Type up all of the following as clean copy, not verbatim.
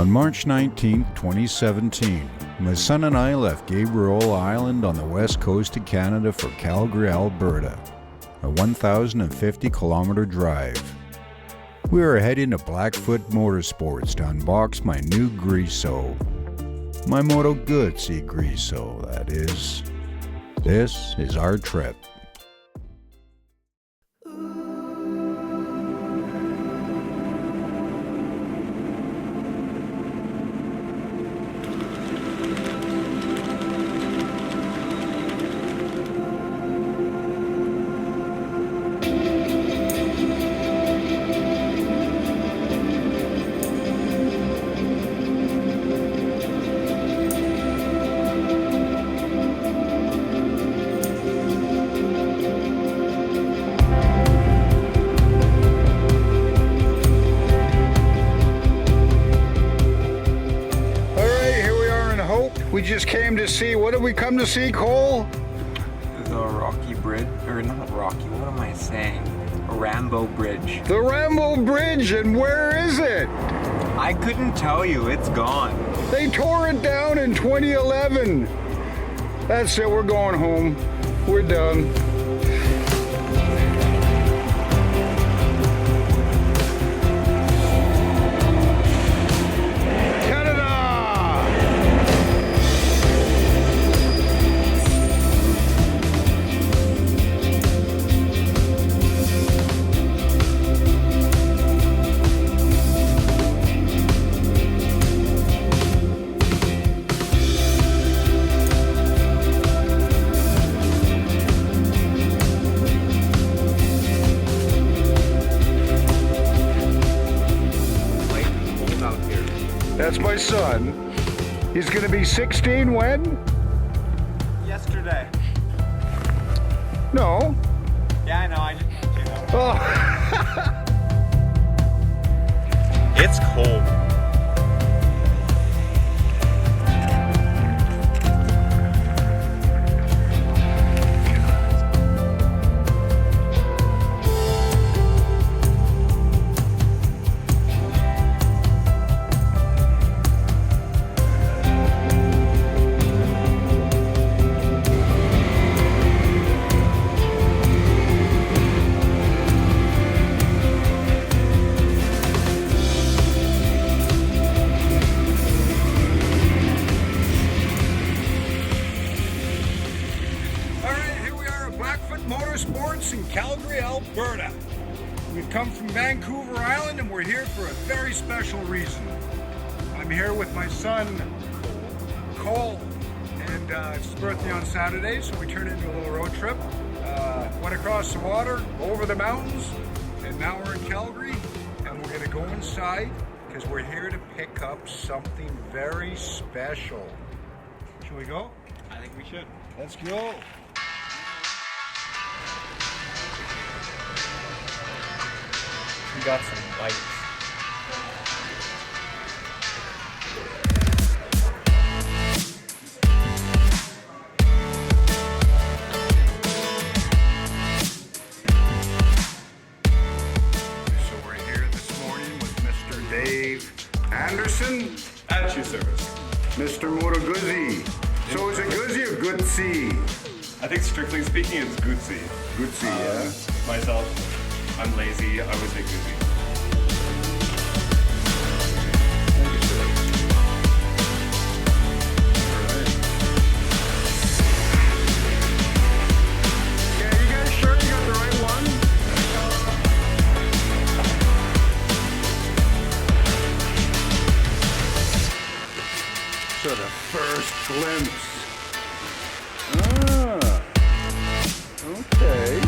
On March 19, 2017, my son and I left Gabriola Island on the west coast of Canada for Calgary, Alberta, a 1,050-kilometer drive. We are heading to Blackfoot Motosports to unbox my new Griso. My Moto Guzzi Griso, that is. This is our trip. We just came to see, what did we come to see, Cole? The Rocky Bridge, or not Rocky, what am I saying? A Rambo Bridge. The Rambo Bridge, and where is it? I couldn't tell you, it's gone. They tore it down in 2011. That's it, we're going home. We're done. That's my son. He's gonna be 16 when? Yesterday. No. Yeah, I know, I just want you to know. Oh. It's cold. Blackfoot Motorsports in Calgary, Alberta. We've come from Vancouver Island and we're here for a very special reason. I'm here with my son, Cole, and it's his birthday on Saturday, so we turned into a little road trip. Went across the water, over the mountains, and now we're in Calgary, and we're gonna go inside because we're here to pick up something very special. Should we go? I think we should. Let's go. We got some lights. So we're here this morning with Mr. Dave Anderson. At your service. Mr. Moto Guzzi. So is it Guzzi or Guzzi? I think strictly speaking, it's Guzzi. Guzzi, yeah. Myself, I'm lazy. I would say Guzzi. Yeah, you guys sure you got the right one? So the first glimpse. Ah, okay.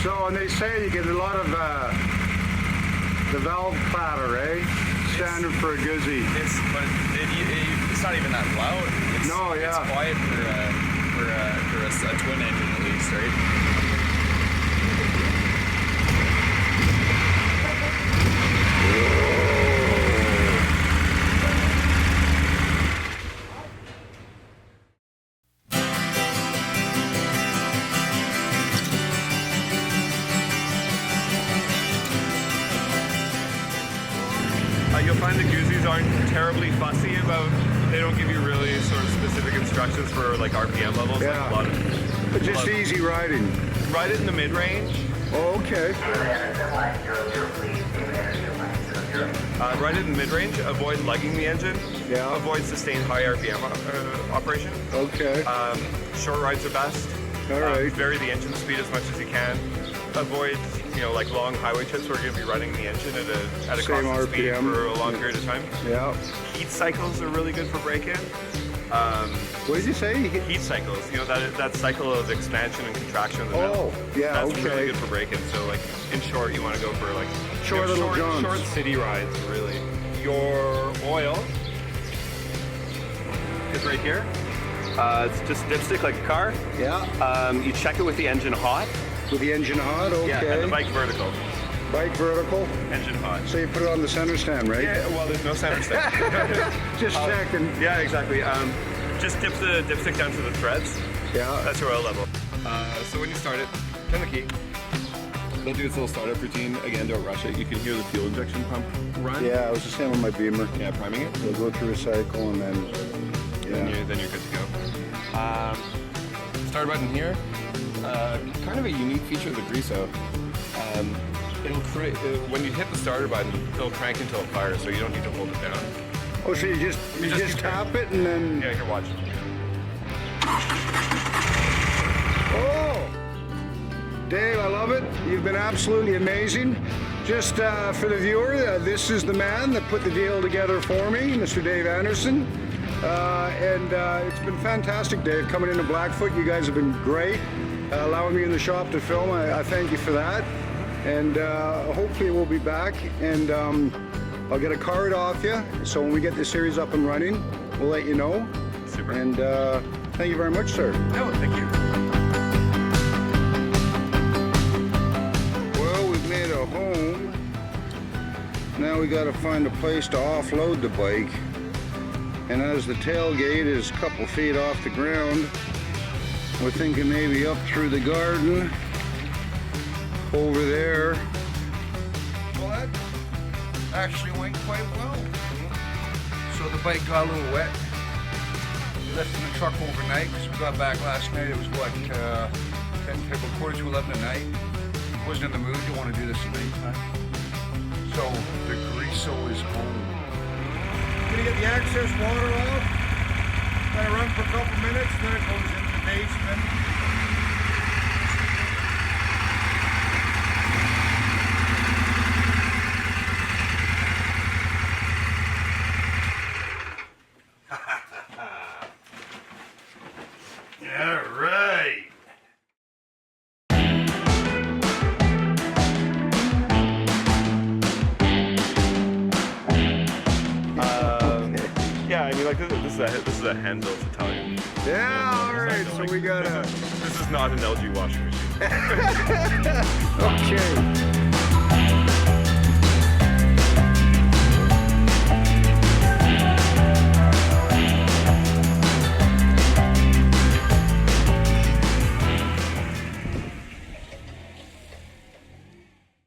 So, and they say you get a lot of the valve clatter, eh? Standard for a Guzzi. It's not even that loud. It's quiet for a twin engine at least, right? You'll find the Guzzis aren't terribly fussy about, they don't give you really sort of specific instructions for like RPM levels. Yeah. Like a lot of, But just easy riding. ride it in the mid-range. Oh, okay. Ride it in mid-range, avoid lugging the engine. Yeah. Avoid sustained high RPM operation. Okay. Short rides are best. All right. Vary the engine speed as much as you can. Avoid, like long highway trips where you're going to be running the engine at a Same constant speed RPM. for a long period of time. Yeah. Heat cycles are really good for braking. What did you say? Heat cycles, that cycle of expansion and contraction of the metal. Oh, yeah, That's okay. really good for braking. So like in short, you want to go for like Short little jumps. short city rides, really. Your oil is right here. It's just dipstick like a car. Yeah. You check it with the engine hot. With the engine hot, okay. Yeah, and the bike vertical. Bike vertical. Engine hot. So you put it on the center stand, right? Yeah, well, there's no center stand. Just checking. Yeah, exactly. Just dip the dipstick down to the threads. Yeah. That's your oil level. So when you start it, turn the key. They'll do its little startup routine. Again, don't rush it. You can hear the fuel injection pump run. Yeah, it was the same with my Beamer. Yeah, priming it. We'll go through a cycle and then, Then you're good to go. Start button here. Kind of a unique feature of the Griso. It'll create when you hit the starter button, it'll crank until it fires, so you don't need to hold it down. Oh, so you just tap it and then... Yeah, here, watch. Oh! Dave, I love it. You've been absolutely amazing. Just for the viewer, this is the man that put the deal together for me, Mr. Dave Anderson. And it's been fantastic, Dave, coming into Blackfoot. You guys have been great. Allowing me in the shop to film. I thank you for that. And hopefully we'll be back and I'll get a card off you. So when we get this series up and running, we'll let you know. Super. And thank you very much, sir. No, thank you. Well, we've made a home. Now we got to find a place to offload the bike. And as the tailgate is a couple feet off the ground, we're thinking maybe up through the garden, over there. Well, that actually went quite well. So the bike got a little wet. We left in the truck overnight because we got back last night. It was what, 10, about quarter to 11 at night. Wasn't in the mood to want to do this tonight, huh? So the Griso is home. Gonna get the access water off. Gonna run for a couple minutes, then it goes into the basement. All right. Yeah, I mean, like this is a hand-built Italian. Yeah, all right. So we got a... This is not an LG washing machine. Okay.